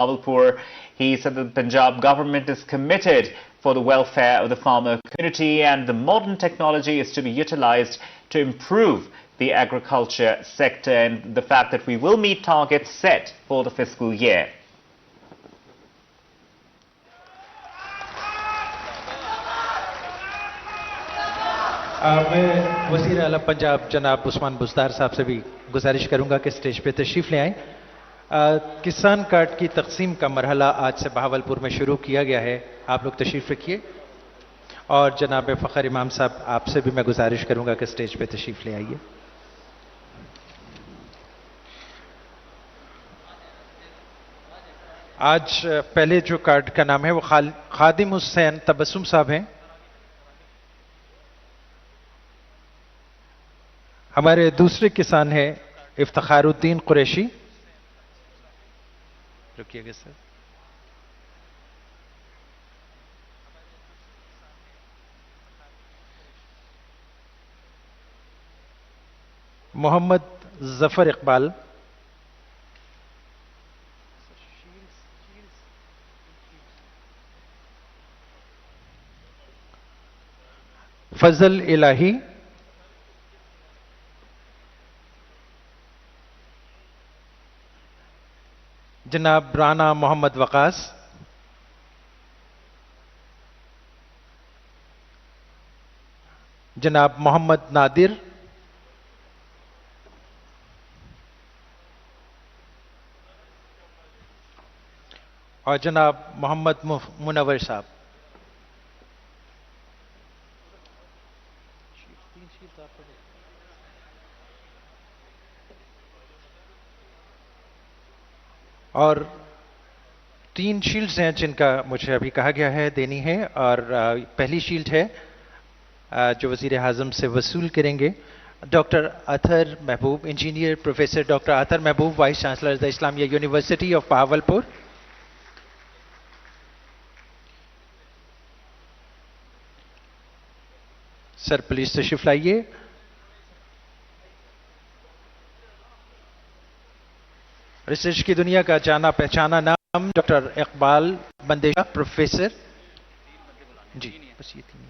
Bahawalpur. He said that the Punjab government is committed for the welfare of the farmer community and the modern technology is to be utilized to improve the agriculture sector and the fact that we will meet targets set for the fiscal year. میں وزیر اعلیٰ پنجاب جناب عثمان بزدار صاحب سے بھی گزارش کروں گا کہ سٹیج پہ تشریف لے آئیں. کسان کارڈ کی تقسیم کا مرحلہ آج سے بہاولپور میں شروع کیا گیا ہے. آپ لوگ تشریف رکھیے. اور جناب فخر امام صاحب آپ سے بھی میں گزارش کروں گا کہ سٹیج پہ تشریف لے آئیے. آج پہلے جو کارڈ کا نام ہے وہ خادم حسین تبسم صاحب ہیں. ہمارے دوسرے کسان ہیں افتخار الدین قریشی. رکیے گا سر. محمد ظفر اقبال. فضل الہی. جناب رانا محمد وقاص. جناب محمد نادر. اور جناب محمد منور صاحب. اور 3 شیلڈز ہیں جن کا مجھے ابھی کہا گیا ہے دینی ہے. اور پہلی شیلڈ ہے جو وزیر اعظم سے وصول کریں گے ڈاکٹر اطہر محبوب, انجینئر پروفیسر ڈاکٹر اطہر محبوب, vice chancellor the Islamia university of Bahawalpur. Sir please تشریف لائیے. ریسرچ کی دنیا کا جانا پہچانا نام ڈاکٹر اقبال بندیشا پروفیسر. جی بس یہ 3.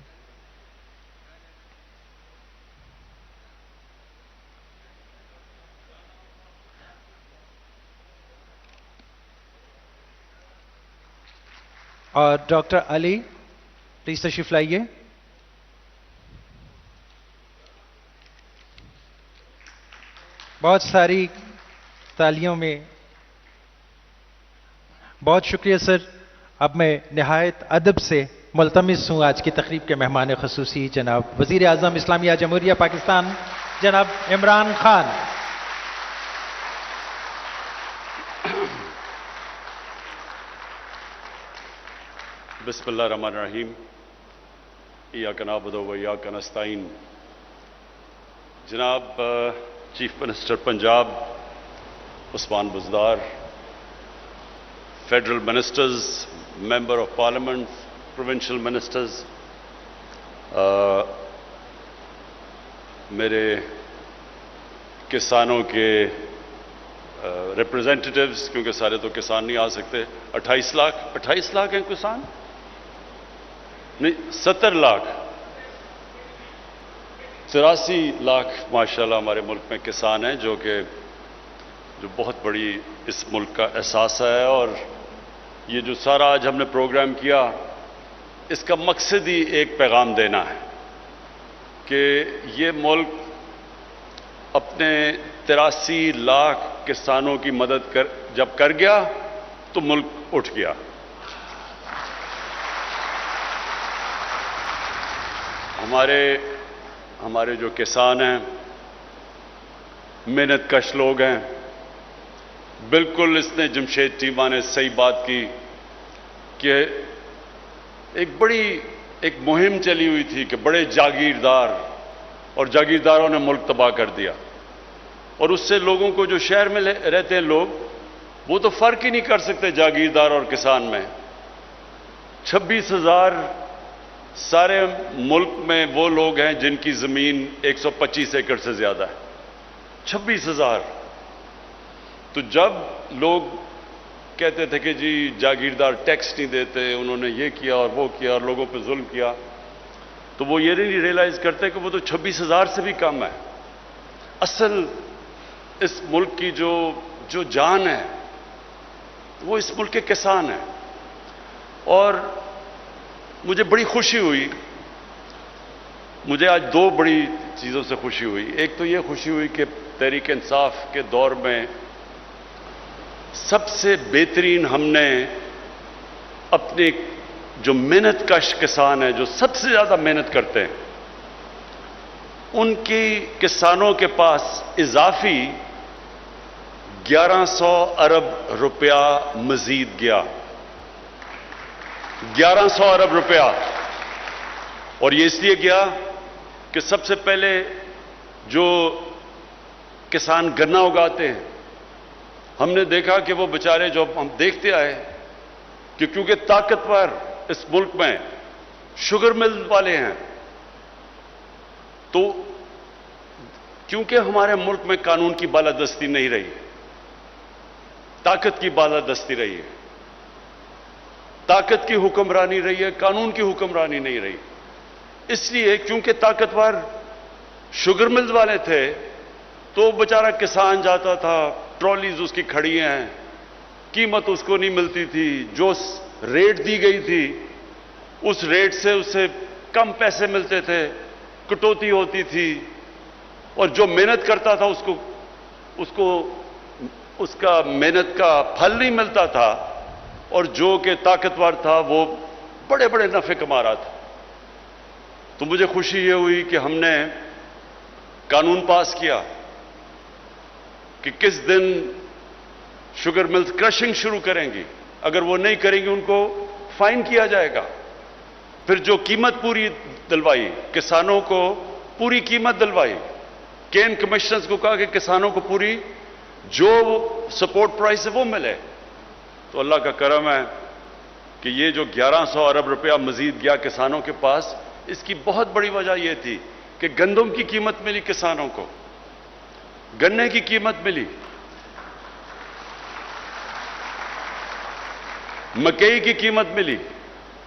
اور ڈاکٹر علی پلیز تشریف لائیے. بہت ساری تالیوں میں بہت شکریہ سر. اب میں نہایت ادب سے ملتمس ہوں آج کی تقریب کے مہمان خصوصی جناب وزیر اعظم اسلامیہ جمہوریہ پاکستان جناب عمران خان. بسم اللہ الرحمن الرحیم. ایاک نعبد و ایاک نستعین. جناب chief minister Punjab Usman Buzdar, federal ministers, member of parliament, provincial ministers, میرے کسانوں کے ریپرزینٹیٹیوز, کیونکہ سارے تو کسان نہیں آ سکتے. 28 لاکھ ہیں کسان, نہیں 70 لاکھ, 83 لاکھ ماشاءاللہ ہمارے ملک میں کسان ہیں جو بہت بڑی اس ملک کا احساس ہے. اور یہ جو سارا آج ہم نے پروگرام کیا اس کا مقصد ہی ایک پیغام دینا ہے کہ یہ ملک اپنے 83 لاکھ کسانوں کی مدد جب کر گیا تو ملک اٹھ گیا. ہمارے جو کسان ہیں محنت کش لوگ ہیں. بالکل اس نے جمشید چیمہ نے صحیح بات کی کہ ایک مہم چلی ہوئی تھی کہ بڑے جاگیردار, اور جاگیرداروں نے ملک تباہ کر دیا. اور اس سے لوگوں کو جو شہر میں رہتے ہیں لوگ وہ تو فرق ہی نہیں کر سکتے جاگیردار اور کسان میں. 26,000 سارے ملک میں وہ لوگ ہیں جن کی زمین 125 ایکڑ سے زیادہ ہے. 26,000. تو جب لوگ کہتے تھے کہ جی جاگیردار ٹیکس نہیں دیتے، انہوں نے یہ کیا اور وہ کیا اور لوگوں پہ ظلم کیا، تو وہ یہ نہیں ریئلائز کرتے کہ وہ تو 26,000 سے بھی کم ہے۔ اصل اس ملک کی جو جان ہے وہ اس ملک کے کسان ہیں۔ اور مجھے بڑی خوشی ہوئی، مجھے آج دو بڑی چیزوں سے خوشی ہوئی۔ ایک تو یہ خوشی ہوئی کہ تحریک انصاف کے دور میں سب سے بہترین ہم نے اپنے جو محنت کش کسان ہیں، جو سب سے زیادہ محنت کرتے ہیں، ان کی کسانوں کے پاس اضافی 1100 ارب روپیہ مزید گیا۔ 1100 ارب روپیہ۔ اور یہ اس لیے گیا کہ سب سے پہلے جو کسان گنا اگاتے ہیں، ہم نے دیکھا کہ وہ بیچارے، جو ہم دیکھتے آئے کہ کیونکہ طاقتور اس ملک میں شوگر مل والے ہیں، تو کیونکہ ہمارے ملک میں قانون کی بالادستی نہیں رہی، طاقت کی بالادستی رہی ہے، طاقت کی حکمرانی رہی ہے، قانون کی حکمرانی نہیں رہی۔ اس لیے کیونکہ طاقتور شوگر مل والے تھے، تو بیچارہ کسان جاتا تھا، ٹرالیز اس کی کھڑی ہیں، قیمت اس کو نہیں ملتی تھی، جو ریٹ دی گئی تھی اس ریٹ سے اسے کم پیسے ملتے تھے، کٹوتی ہوتی تھی، اور جو محنت کرتا تھا اس کو اس کا محنت کا پھل نہیں ملتا تھا، اور جو کہ طاقتور تھا وہ بڑے بڑے نفع کما رہا تھا۔ تو مجھے خوشی یہ ہوئی کہ ہم نے قانون پاس کیا کہ کس دن شوگر ملز کرشنگ شروع کریں گی، اگر وہ نہیں کریں گی ان کو فائن کیا جائے گا۔ پھر جو قیمت پوری دلوائی، کسانوں کو پوری قیمت دلوائی، کین کمشنرز کو کہا کہ کسانوں کو پوری جو سپورٹ پرائس ہے وہ ملے۔ تو اللہ کا کرم ہے کہ یہ جو 1100 ارب روپیہ مزید گیا کسانوں کے پاس، اس کی بہت بڑی وجہ یہ تھی کہ گندم کی قیمت ملی کسانوں کو، گنے کی قیمت ملی، مکئی کی قیمت ملی،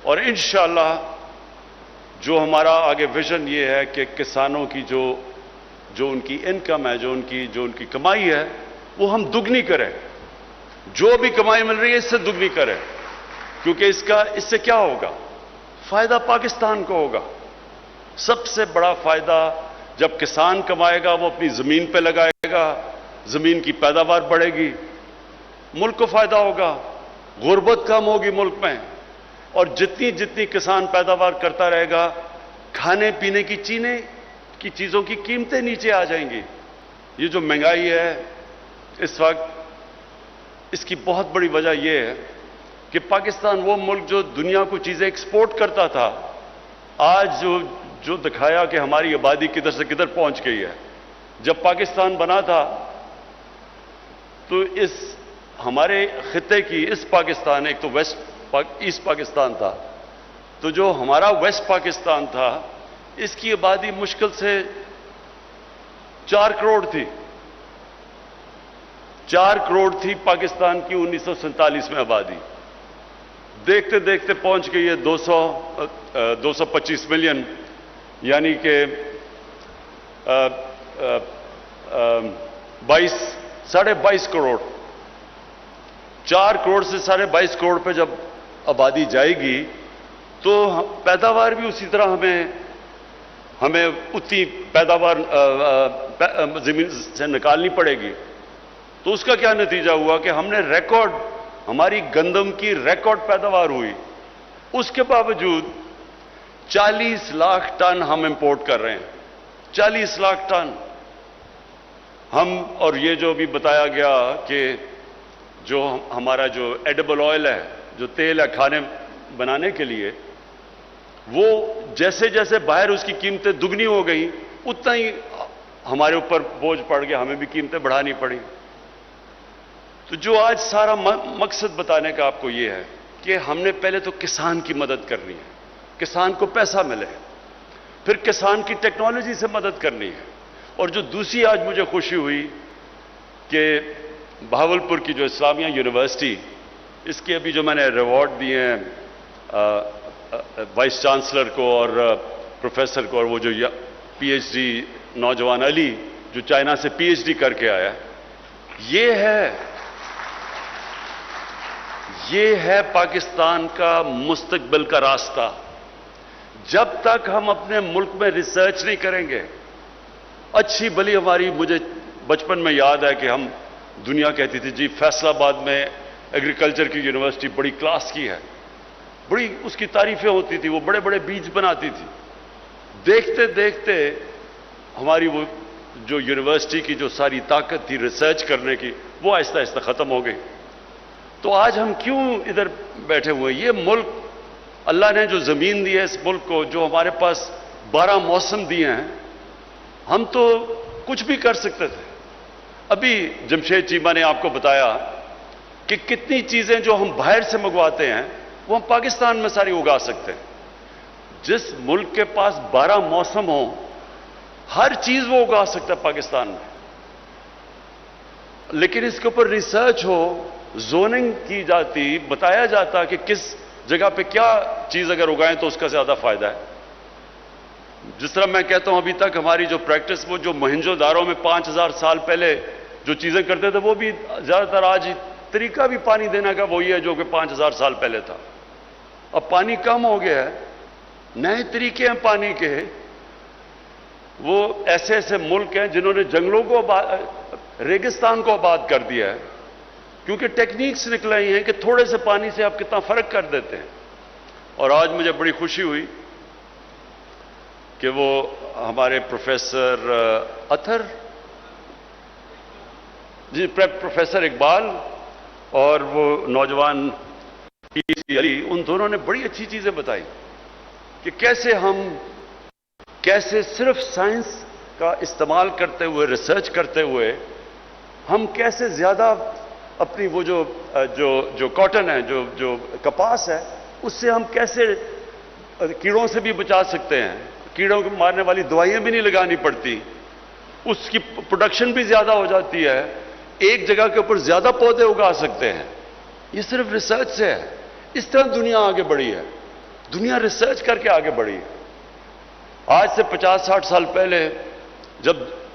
اور انشاءاللہ جو ہمارا آگے ویژن یہ ہے کہ کسانوں کی جو ان کی انکم ہے، جو ان کی کمائی ہے، وہ ہم دگنی کریں، جو بھی کمائی مل رہی ہے اس سے دگنی کریں، کیونکہ اس سے کیا ہوگا؟ فائدہ پاکستان کو ہوگا۔ سب سے بڑا فائدہ جب کسان کمائے گا، وہ اپنی زمین پہ لگائے گا، زمین کی پیداوار بڑھے گی، ملک کو فائدہ ہوگا، غربت کم ہوگی ملک میں، اور جتنی کسان پیداوار کرتا رہے گا، کھانے پینے کی چیزوں کی قیمتیں نیچے آ جائیں گی۔ یہ جو مہنگائی ہے اس وقت، اس کی بہت بڑی وجہ یہ ہے کہ پاکستان وہ ملک جو دنیا کو چیزیں ایکسپورٹ کرتا تھا، آج جو دکھایا کہ ہماری آبادی کدھر سے کدھر پہنچ گئی ہے۔ جب پاکستان بنا تھا تو اس ہمارے خطے کی اس پاکستان، ایک تو ایسٹ پاکستان تھا، تو جو ہمارا ویسٹ پاکستان تھا، اس کی آبادی مشکل سے 4 کروڑ تھی۔ 4 کروڑ تھی پاکستان کی 1947 میں آبادی، دیکھتے دیکھتے پہنچ گئی ہے 225 ملین، یعنی کہ 22.5 کروڑ۔ 4 کروڑ سے 22.5 کروڑ پہ جب آبادی جائے گی تو پیداوار بھی اسی طرح ہمیں اتنی پیداوار زمین سے نکالنی پڑے گی۔ تو اس کا کیا نتیجہ ہوا کہ ہم نے ہماری گندم کی ریکارڈ پیداوار ہوئی، اس کے باوجود 40 لاکھ ٹن ہم امپورٹ کر رہے ہیں۔ 40 لاکھ ٹن ہم، اور یہ جو بھی بتایا گیا کہ جو ہمارا جو ایڈیبل آئل ہے، جو تیل ہے کھانے بنانے کے لیے، وہ جیسے جیسے باہر اس کی قیمتیں دگنی ہو گئیں، اتنا ہی ہمارے اوپر بوجھ پڑ گیا، ہمیں بھی قیمتیں بڑھانی پڑی۔ تو جو آج سارا مقصد بتانے کا آپ کو یہ ہے کہ ہم نے پہلے تو کسان کی مدد کرنی ہے، کسان کو پیسہ ملے، پھر کسان کی ٹیکنالوجی سے مدد کرنی ہے۔ اور جو دوسری آج مجھے خوشی ہوئی کہ بہاولپور کی جو اسلامیہ یونیورسٹی اس کے ابھی جو میں نے ریوارڈ دیے ہیں وائس چانسلر کو اور پروفیسر کو، اور وہ جو پی ایچ ڈی نوجوان علی جو چائنا سے پی ایچ ڈی کر کے آیا، یہ ہے پاکستان کا مستقبل کا راستہ۔ جب تک ہم اپنے ملک میں ریسرچ نہیں کریں گے، اچھی بلی ہماری، مجھے بچپن میں یاد ہے کہ ہم دنیا کہتی تھی جی فیصل آباد میں ایگریکلچر کی یونیورسٹی بڑی کلاس کی ہے، بڑی اس کی تعریفیں ہوتی تھی، وہ بڑے بڑے بیج بناتی تھی۔ دیکھتے دیکھتے ہماری وہ جو یونیورسٹی کی جو ساری طاقت تھی ریسرچ کرنے کی، وہ آہستہ آہستہ ختم ہو گئی۔ تو آج ہم کیوں ادھر بیٹھے ہوئے ہیں؟ یہ ملک، اللہ نے جو زمین دی ہے اس ملک کو، جو ہمارے پاس 12 موسم دیے ہیں، ہم تو کچھ بھی کر سکتے تھے۔ ابھی جمشید چیمہ نے آپ کو بتایا کہ کتنی چیزیں جو ہم باہر سے منگواتے ہیں وہ ہم پاکستان میں ساری اگا سکتے ہیں۔ جس ملک کے پاس 12 موسم ہوں، ہر چیز وہ اگا سکتا ہے پاکستان میں، لیکن اس کے اوپر ریسرچ ہو، زوننگ کی جاتی، بتایا جاتا کہ کس جگہ پہ کیا چیز اگر اگائیں تو اس کا زیادہ فائدہ ہے۔ جس طرح میں کہتا ہوں ابھی تک ہماری جو پریکٹس، وہ جو موہنجو دارو میں 5000 سال پہلے جو چیزیں کرتے تھے، وہ بھی زیادہ تر آج طریقہ بھی پانی دینے کا وہی ہے جو کہ 5000 سال پہلے تھا۔ اب پانی کم ہو گیا ہے، نئے طریقے ہیں پانی کے۔ وہ ایسے ایسے ملک ہیں جنہوں نے جنگلوں کو ریگستان کو آباد کر دیا ہے، کیونکہ ٹیکنیکس نکل آئی ہیں کہ تھوڑے سے پانی سے آپ کتنا فرق کر دیتے ہیں۔ اور آج مجھے بڑی خوشی ہوئی کہ وہ ہمارے پروفیسر اطہر جی، پروفیسر اقبال اور وہ نوجوان پی سی علی، ان دونوں نے بڑی اچھی چیزیں بتائی کہ کیسے صرف سائنس کا استعمال کرتے ہوئے، ریسرچ کرتے ہوئے، ہم کیسے زیادہ اپنی وہ جو کاٹن ہے، جو کپاس ہے، اس سے ہم کیسے کیڑوں سے بھی بچا سکتے ہیں، کیڑوں کو مارنے والی دوائیں بھی نہیں لگانی پڑتی، اس کی پروڈکشن بھی زیادہ ہو جاتی ہے، ایک جگہ کے اوپر زیادہ پودے اگا سکتے ہیں۔ یہ صرف ریسرچ سے ہے۔ اس طرح دنیا آگے بڑھی ہے، دنیا ریسرچ کر کے آگے بڑھی ہے۔ آج سے 50-60 سال پہلے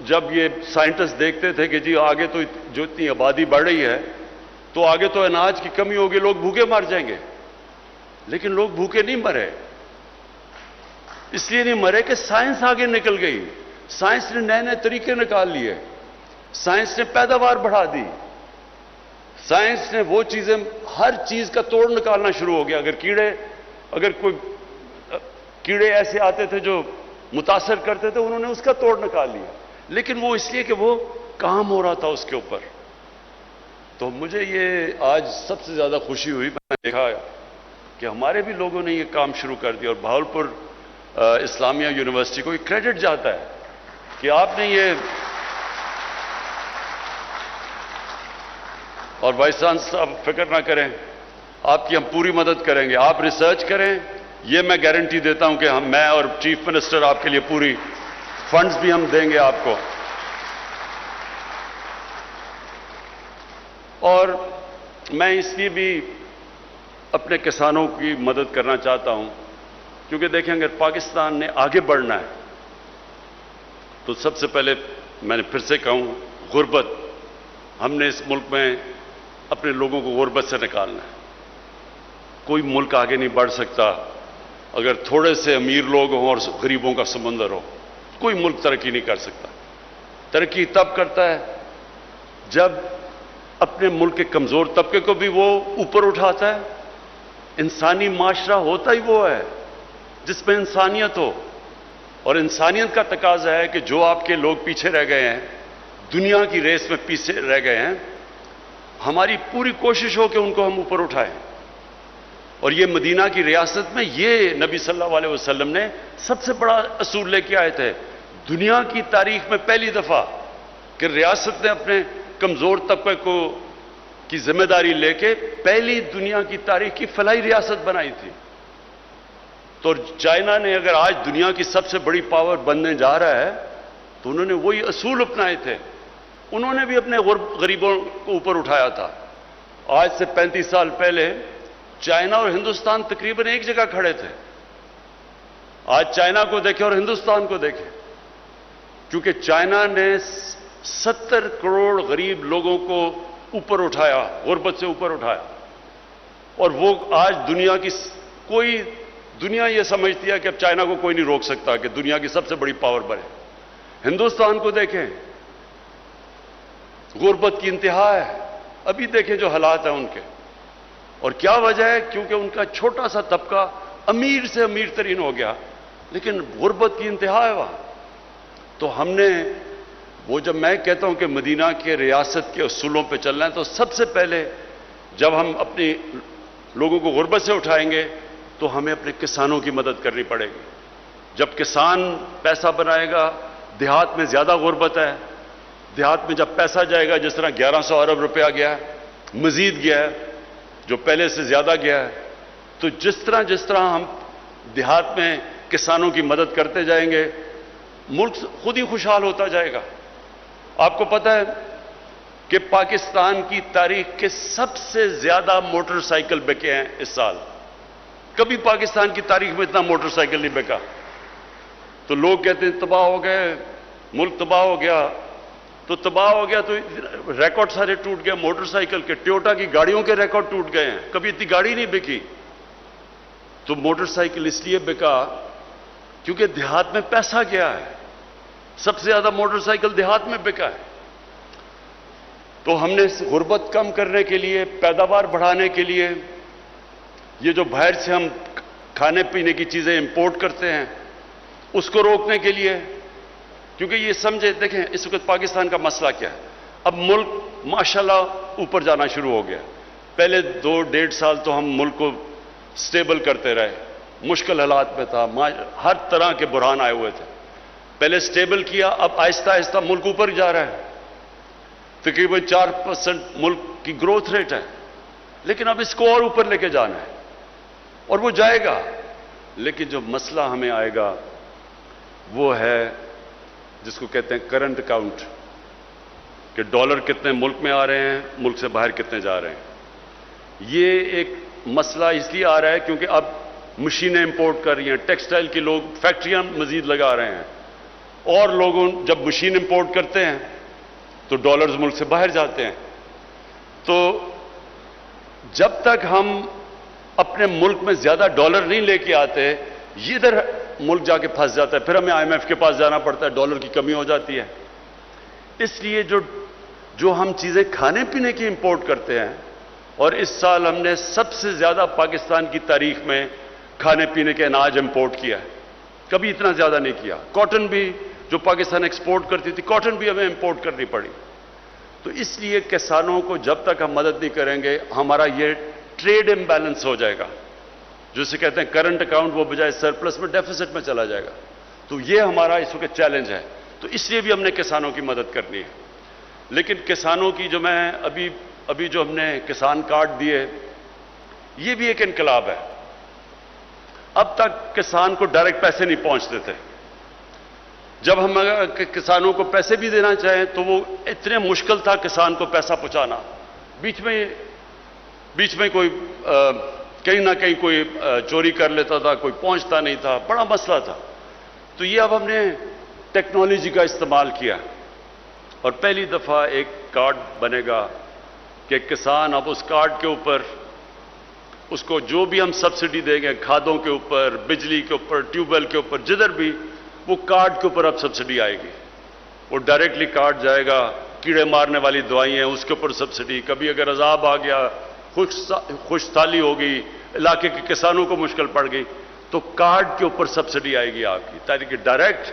جب یہ سائنٹسٹ دیکھتے تھے کہ جی آگے تو جو اتنی آبادی بڑھ رہی ہے تو آگے تو اناج کی کمی ہوگی، لوگ بھوکے مر جائیں گے، لیکن لوگ بھوکے نہیں مرے۔ اس لیے نہیں مرے کہ سائنس آگے نکل گئی، سائنس نے نئے نئے طریقے نکال لیے، سائنس نے پیداوار بڑھا دی، سائنس نے وہ چیزیں، ہر چیز کا توڑ نکالنا شروع ہو گیا۔ اگر کوئی کیڑے ایسے آتے تھے جو متاثر کرتے تھے، انہوں نے اس کا توڑ نکال لیا، لیکن وہ اس لیے کہ وہ کام ہو رہا تھا اس کے اوپر۔ تو مجھے یہ آج سب سے زیادہ خوشی ہوئی، میں نے دیکھا کہ ہمارے بھی لوگوں نے یہ کام شروع کر دیا، اور بہاولپور اسلامیہ یونیورسٹی کو یہ کریڈٹ جاتا ہے کہ آپ نے یہ، اور وائس چانسلر صاحب فکر نہ کریں، آپ کی ہم پوری مدد کریں گے، آپ ریسرچ کریں، یہ میں گارنٹی دیتا ہوں کہ میں اور چیف منسٹر آپ کے لیے پوری فنڈز بھی ہم دیں گے آپ کو۔ اور میں اس لیے بھی اپنے کسانوں کی مدد کرنا چاہتا ہوں، کیونکہ دیکھیں اگر پاکستان نے آگے بڑھنا ہے تو سب سے پہلے میں نے پھر سے کہوں، غربت، ہم نے اس ملک میں اپنے لوگوں کو غربت سے نکالنا ہے۔ کوئی ملک آگے نہیں بڑھ سکتا اگر تھوڑے سے امیر لوگ ہوں اور غریبوں کا سمندر ہو۔ کوئی ملک ترقی نہیں کر سکتا۔ ترقی تب کرتا ہے جب اپنے ملک کے کمزور طبقے کو بھی وہ اوپر اٹھاتا ہے۔ انسانی معاشرہ ہوتا ہی وہ ہے جس میں انسانیت ہو، اور انسانیت کا تقاضا ہے کہ جو آپ کے لوگ پیچھے رہ گئے ہیں، دنیا کی ریس میں پیچھے رہ گئے ہیں، ہماری پوری کوشش ہو کہ ان کو ہم اوپر اٹھائیں۔ اور یہ مدینہ کی ریاست میں یہ نبی صلی اللہ علیہ وسلم نے سب سے بڑا اصول لے کے آئے تھے، دنیا کی تاریخ میں پہلی دفعہ کہ ریاست نے اپنے کمزور طبقے کی ذمہ داری لے کے پہلی دنیا کی تاریخ کی فلاحی ریاست بنائی تھی۔ تو چائنا نے اگر آج دنیا کی سب سے بڑی پاور بننے جا رہا ہے تو انہوں نے وہی اصول اپنائے تھے، انہوں نے بھی اپنے غریبوں کو اوپر اٹھایا تھا، آج سے 35 سال پہلے چائنا اور ہندوستان تقریباً ایک جگہ کھڑے تھے. آج چائنا کو دیکھیں اور ہندوستان کو دیکھیں، کیونکہ چائنا نے 70 کروڑ غریب لوگوں کو اوپر اٹھایا، غربت سے اوپر اٹھایا، اور وہ آج دنیا یہ سمجھتی ہے کہ اب چائنا کو کوئی نہیں روک سکتا کہ دنیا کی سب سے بڑی پاور بنے. ہندوستان کو دیکھیں، غربت کی انتہا ہے. ابھی دیکھیں جو حالات ہیں ان کے، اور کیا وجہ ہے؟ کیونکہ ان کا چھوٹا سا طبقہ امیر سے امیر ترین ہو گیا، لیکن غربت کی انتہا ہے وہاں. تو ہم نے جب میں کہتا ہوں کہ مدینہ کے ریاست کے اصولوں پہ چلنا ہے، تو سب سے پہلے جب ہم اپنی لوگوں کو غربت سے اٹھائیں گے تو ہمیں اپنے کسانوں کی مدد کرنی پڑے گی. جب کسان پیسہ بنائے گا، دیہات میں زیادہ غربت ہے، دیہات میں جب پیسہ جائے گا، جس طرح 1100 ارب روپیہ گیا ہے، مزید گیا ہے، جو پہلے سے زیادہ گیا ہے، تو جس طرح ہم دیہات میں کسانوں کی مدد کرتے جائیں گے، ملک خود ہی خوشحال ہوتا جائے گا. آپ کو پتہ ہے کہ پاکستان کی تاریخ کے سب سے زیادہ موٹر سائیکل بکے ہیں اس سال. کبھی پاکستان کی تاریخ میں اتنا موٹر سائیکل نہیں بکا. تو لوگ کہتے ہیں تباہ ہو گئے، ملک تباہ ہو گیا. تو تباہ ہو گیا تو ریکارڈ سارے ٹوٹ گئے موٹر سائیکل کے. ٹویوٹا کی گاڑیوں کے ریکارڈ ٹوٹ گئے ہیں، کبھی اتنی گاڑی نہیں بکی. تو موٹر سائیکل اس لیے بکا کیونکہ دیہات میں پیسہ گیا ہے. سب سے زیادہ موٹر سائیکل دیہات میں بکا ہے. تو ہم نے غربت کم کرنے کے لیے، پیداوار بڑھانے کے لیے، یہ جو باہر سے ہم کھانے پینے کی چیزیں امپورٹ کرتے ہیں اس کو روکنے کے لیے، کیونکہ یہ سمجھے، دیکھیں اس وقت پاکستان کا مسئلہ کیا ہے. اب ملک ماشاءاللہ اوپر جانا شروع ہو گیا. پہلے 2-1.5 سال تو ہم ملک کو سٹیبل کرتے رہے، مشکل حالات میں تھا، ہر طرح کے بحران آئے ہوئے تھے. پہلے سٹیبل کیا، اب آہستہ آہستہ ملک اوپر جا رہا ہے. تقریباً 4% ملک کی گروتھ ریٹ ہے، لیکن اب اس کو اور اوپر لے کے جانا ہے، اور وہ جائے گا. لیکن جو مسئلہ ہمیں آئے گا وہ ہے جس کو کہتے ہیں کرنٹ اکاؤنٹ، کہ ڈالر کتنے ملک میں آ رہے ہیں، ملک سے باہر کتنے جا رہے ہیں. یہ ایک مسئلہ اس لیے آ رہا ہے کیونکہ اب مشینیں امپورٹ کر رہی ہیں، ٹیکسٹائل کی لوگ فیکٹریاں مزید لگا رہے ہیں، اور لوگوں جب مشین امپورٹ کرتے ہیں تو ڈالرز ملک سے باہر جاتے ہیں. تو جب تک ہم اپنے ملک میں زیادہ ڈالر نہیں لے کے آتے، یہ ادھر ملک جا کے پھنس جاتا ہے. پھر ہمیں IMF کے پاس جانا پڑتا ہے، ڈالر کی کمی ہو جاتی ہے. اس لیے جو ہم چیزیں کھانے پینے کی امپورٹ کرتے ہیں، اور اس سال ہم نے سب سے زیادہ پاکستان کی تاریخ میں کھانے پینے کے اناج امپورٹ کیا ہے، کبھی اتنا زیادہ نہیں کیا. کاٹن بھی جو پاکستان ایکسپورٹ کرتی تھی، کاٹن بھی ہمیں امپورٹ کرنی پڑی. تو اس لیے کسانوں کو جب تک ہم مدد نہیں کریں گے، ہمارا یہ ٹریڈ امبیلنس ہو جائے گا، جسے کہتے ہیں کرنٹ اکاؤنٹ، وہ بجائے سرپلس میں ڈیفیسٹ میں چلا جائے گا. تو یہ ہمارا اس وقت چیلنج ہے. تو اس لیے بھی ہم نے کسانوں کی مدد کرنی ہے. لیکن کسانوں کی جو میں ابھی جو ہم نے کسان کارڈ دیے، یہ بھی ایک انقلاب ہے. اب تک کسان کو ڈائریکٹ پیسے نہیں پہنچتے تھے. جب ہم کسانوں کو پیسے بھی دینا چاہیں تو وہ اتنے مشکل تھا کسان کو پیسہ پہنچانا. بیچ میں کوئی کہیں نہ کہیں کوئی چوری کر لیتا تھا، کوئی پہنچتا نہیں تھا، بڑا مسئلہ تھا. تو یہ اب ہم نے ٹیکنالوجی کا استعمال کیا، اور پہلی دفعہ ایک کارڈ بنے گا کہ کسان اب اس کارڈ کے اوپر اس کو جو بھی ہم سبسڈی دیں گے، کھادوں کے اوپر، بجلی کے اوپر، ٹیوب ویل کے اوپر، جدھر بھی، وہ کارڈ کے اوپر اب سبسڈی آئے گی. وہ ڈائریکٹلی کارڈ جائے گا. کیڑے مارنے والی دوائیں ہیں اس کے اوپر سبسڈی. کبھی اگر عذاب آ گیا، خشک سالی ہو گئی، علاقے کے کسانوں کو مشکل پڑ گئی، تو کارڈ کے اوپر سبسڈی آئے گی آپ کی، تاکہ ڈائریکٹ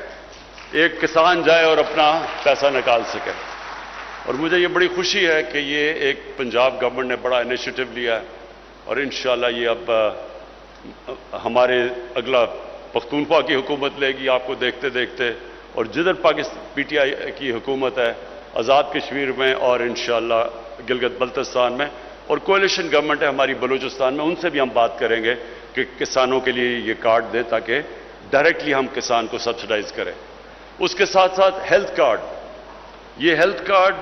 ایک کسان جائے اور اپنا پیسہ نکال سکے. اور مجھے یہ بڑی خوشی ہے کہ یہ ایک پنجاب گورنمنٹ نے بڑا انیشیٹو لیا ہے، اور انشاءاللہ یہ اب ہمارے اگلا پختونخوا کی حکومت لے گی، آپ کو دیکھتے دیکھتے. اور جدھر پاکستان PTI کی حکومت ہے، آزاد کشمیر میں، اور انشاءاللہ گلگت بلتستان میں، اور کولیشن گورنمنٹ ہے ہماری بلوچستان میں، ان سے بھی ہم بات کریں گے کہ کسانوں کے لیے یہ کارڈ دیں تاکہ ڈائریکٹلی ہم کسان کو سبسڈائز کریں. اس کے ساتھ ساتھ ہیلتھ کارڈ. یہ ہیلتھ کارڈ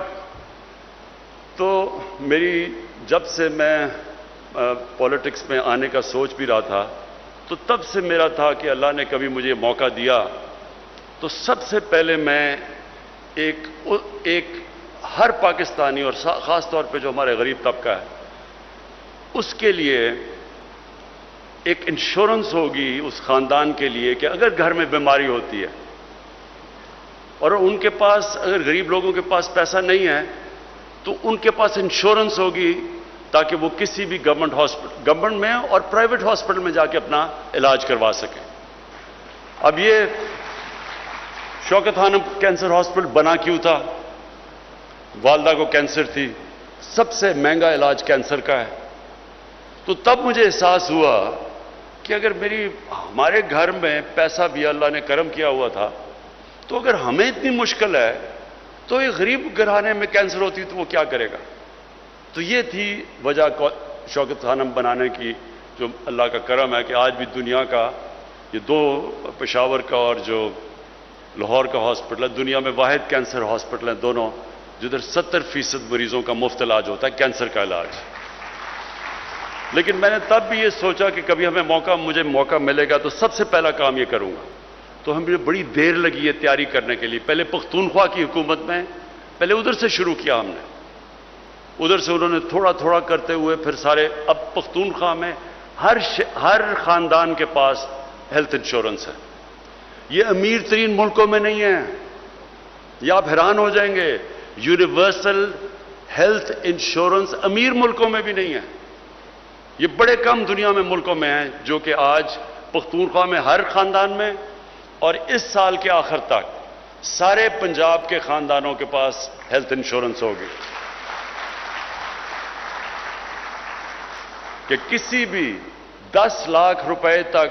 تو میری جب سے میں پولیٹکس میں آنے کا سوچ بھی رہا تھا تو تب سے میرا تھا کہ اللہ نے کبھی مجھے موقع دیا تو سب سے پہلے میں ایک ہر پاکستانی اور خاص طور پہ جو ہمارے غریب طبقہ ہے اس کے لیے ایک انشورنس ہوگی اس خاندان کے لیے کہ اگر گھر میں بیماری ہوتی ہے اور ان کے پاس اگر غریب لوگوں کے پاس پیسہ نہیں ہے تو ان کے پاس انشورنس ہوگی تاکہ وہ کسی بھی گورنمنٹ میں اور پرائیویٹ ہاسپٹل میں جا کے اپنا علاج کروا سکیں. اب یہ شوکت خانم کینسر ہاسپٹل بنا کیوں تھا؟ والدہ کو کینسر تھی، سب سے مہنگا علاج کینسر کا ہے. تو تب مجھے احساس ہوا کہ اگر ہمارے گھر میں پیسہ بھی اللہ نے کرم کیا ہوا تھا تو اگر ہمیں اتنی مشکل ہے تو ایک غریب گھرانے میں کینسر ہوتی تو وہ کیا کرے گا؟ تو یہ تھی وجہ شوکت خانم بنانے کی، جو اللہ کا کرم ہے کہ آج بھی دنیا کا یہ 2 پشاور کا اور جو لاہور کا ہاسپٹل ہے دنیا میں واحد کینسر ہاسپٹل ہیں دونوں جدھر 70% مریضوں کا مفت علاج ہوتا ہے، کینسر کا علاج. لیکن میں نے تب بھی یہ سوچا کہ کبھی مجھے موقع ملے گا تو سب سے پہلا کام یہ کروں گا. تو ہمیں بڑی دیر لگی ہے تیاری کرنے کے لیے. پہلے پختونخوا کی حکومت میں پہلے ادھر سے شروع کیا ہم نے، ادھر سے انہوں نے تھوڑا تھوڑا کرتے ہوئے پھر سارے. اب پختونخوا میں ہر خاندان کے پاس ہیلتھ انشورنس ہے. یہ امیر ترین ملکوں میں نہیں ہے، یہ آپ حیران ہو جائیں گے. یونیورسل ہیلتھ انشورنس امیر ملکوں میں بھی نہیں ہے. یہ بڑے کم دنیا میں ملکوں میں ہیں جو کہ آج پختونخوا میں ہر خاندان میں اور اس سال کے آخر تک سارے پنجاب کے خاندانوں کے پاس ہیلتھ انشورنس ہوگی کہ کسی بھی 10 لاکھ روپے تک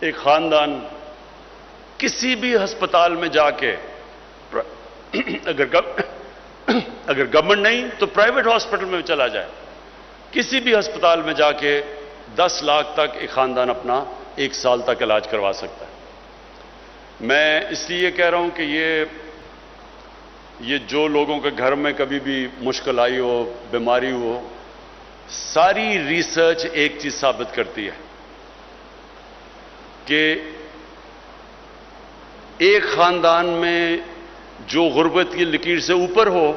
ایک خاندان کسی بھی ہسپتال میں جا کے اگر گورنمنٹ نہیں تو پرائیویٹ ہاسپٹل میں چلا جائے، کسی بھی ہسپتال میں جا کے 10 لاکھ تک ایک خاندان اپنا 1 سال تک علاج کروا سکتا ہے. میں اس لیے کہہ رہا ہوں کہ یہ جو لوگوں کے گھر میں کبھی بھی مشکل آئی ہو، بیماری ہو، ساری ریسرچ ایک چیز ثابت کرتی ہے کہ ایک خاندان میں جو غربت کی لکیر سے اوپر ہو،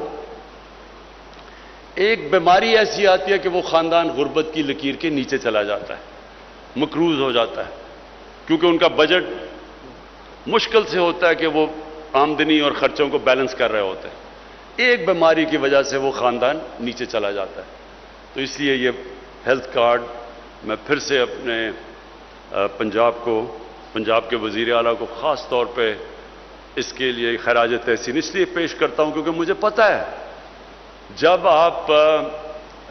ایک بیماری ایسی آتی ہے کہ وہ خاندان غربت کی لکیر کے نیچے چلا جاتا ہے، مقروض ہو جاتا ہے، کیونکہ ان کا بجٹ مشکل سے ہوتا ہے کہ وہ آمدنی اور خرچوں کو بیلنس کر رہے ہوتے ہیں. ایک بیماری کی وجہ سے وہ خاندان نیچے چلا جاتا ہے. تو اس لیے یہ ہیلتھ کارڈ میں پھر سے اپنے پنجاب کے وزیر اعلیٰ کو خاص طور پہ اس کے لیے خراج تحسین اس لیے پیش کرتا ہوں کیونکہ مجھے پتہ ہے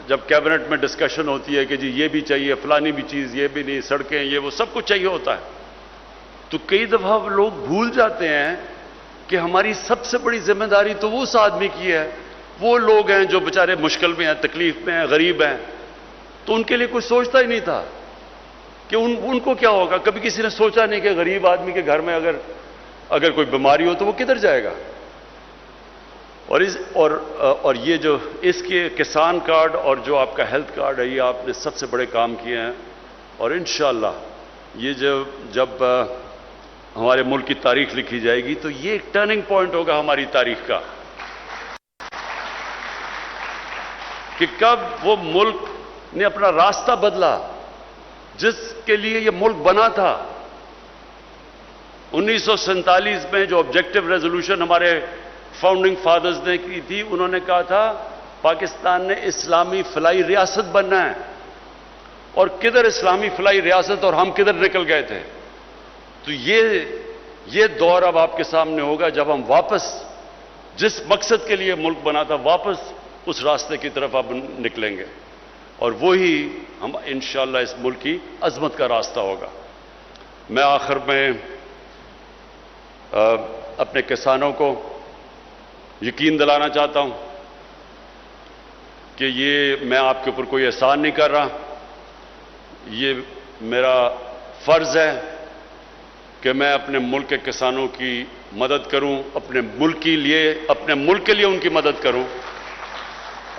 جب کیبنٹ میں ڈسکشن ہوتی ہے کہ جی یہ بھی چاہیے، فلانی بھی چیز، یہ بھی نہیں، سڑکیں، یہ وہ سب کچھ چاہیے ہوتا ہے، تو کئی دفعہ لوگ بھول جاتے ہیں کہ ہماری سب سے بڑی ذمہ داری تو اس آدمی کی ہے. وہ لوگ ہیں جو بیچارے مشکل میں ہیں، تکلیف میں ہیں، غریب ہیں، تو ان کے لیے کوئی سوچتا ہی نہیں تھا کہ ان کو کیا ہوگا. کبھی کسی نے سوچا نہیں کہ غریب آدمی کے گھر میں اگر کوئی بیماری ہو تو وہ کدھر جائے گا. اور یہ جو اس کے کسان کارڈ اور جو آپ کا ہیلتھ کارڈ ہے، یہ آپ نے سب سے بڑے کام کیے ہیں. اور انشاءاللہ یہ جب ہمارے ملک کی تاریخ لکھی جائے گی تو یہ ایک ٹرننگ پوائنٹ ہوگا ہماری تاریخ کا کہ کب وہ ملک نے اپنا راستہ بدلا جس کے لیے یہ ملک بنا تھا. 1947 میں جو آبجیکٹو ریزولوشن ہمارے فاؤنڈنگ فادرز نے کی تھی، انہوں نے کہا تھا پاکستان نے اسلامی فلاحی ریاست بننا ہے. اور کدھر اسلامی فلاحی ریاست اور ہم کدھر نکل گئے تھے. تو یہ دور اب آپ کے سامنے ہوگا جب ہم واپس جس مقصد کے لیے ملک بنا تھا واپس اس راستے کی طرف اب نکلیں گے، اور وہی ہم انشاءاللہ اس ملک کی عظمت کا راستہ ہوگا. میں آخر میں اپنے کسانوں کو یقین دلانا چاہتا ہوں کہ یہ میں آپ کے اوپر کوئی احسان نہیں کر رہا، یہ میرا فرض ہے کہ میں اپنے ملک کے کسانوں کی مدد کروں، اپنے ملک کے لیے ان کی مدد کروں.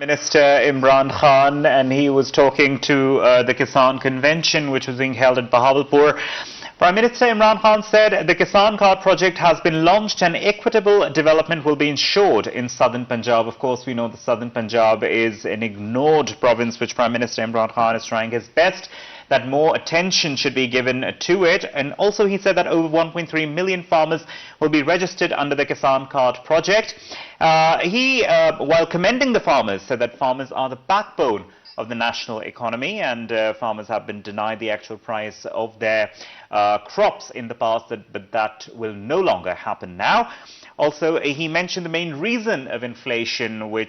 Minister Imran Khan, and he was talking to the Kisan Convention, which was being held at Bahawalpur. Prime Minister Imran Khan said the Kisan Card project has been launched and equitable development will be ensured in southern Punjab. Of course, we know that southern Punjab is an ignored province, which Prime Minister Imran Khan is trying his best that more attention should be given to it. And also he said that over 1.3 million farmers will be registered under the Kisan Card project. While commending the farmers, said that farmers are the backbone of the national economy, and farmers have been denied the actual price of their crops in the past, but that will no longer happen now. Also, he mentioned the main reason of inflation, which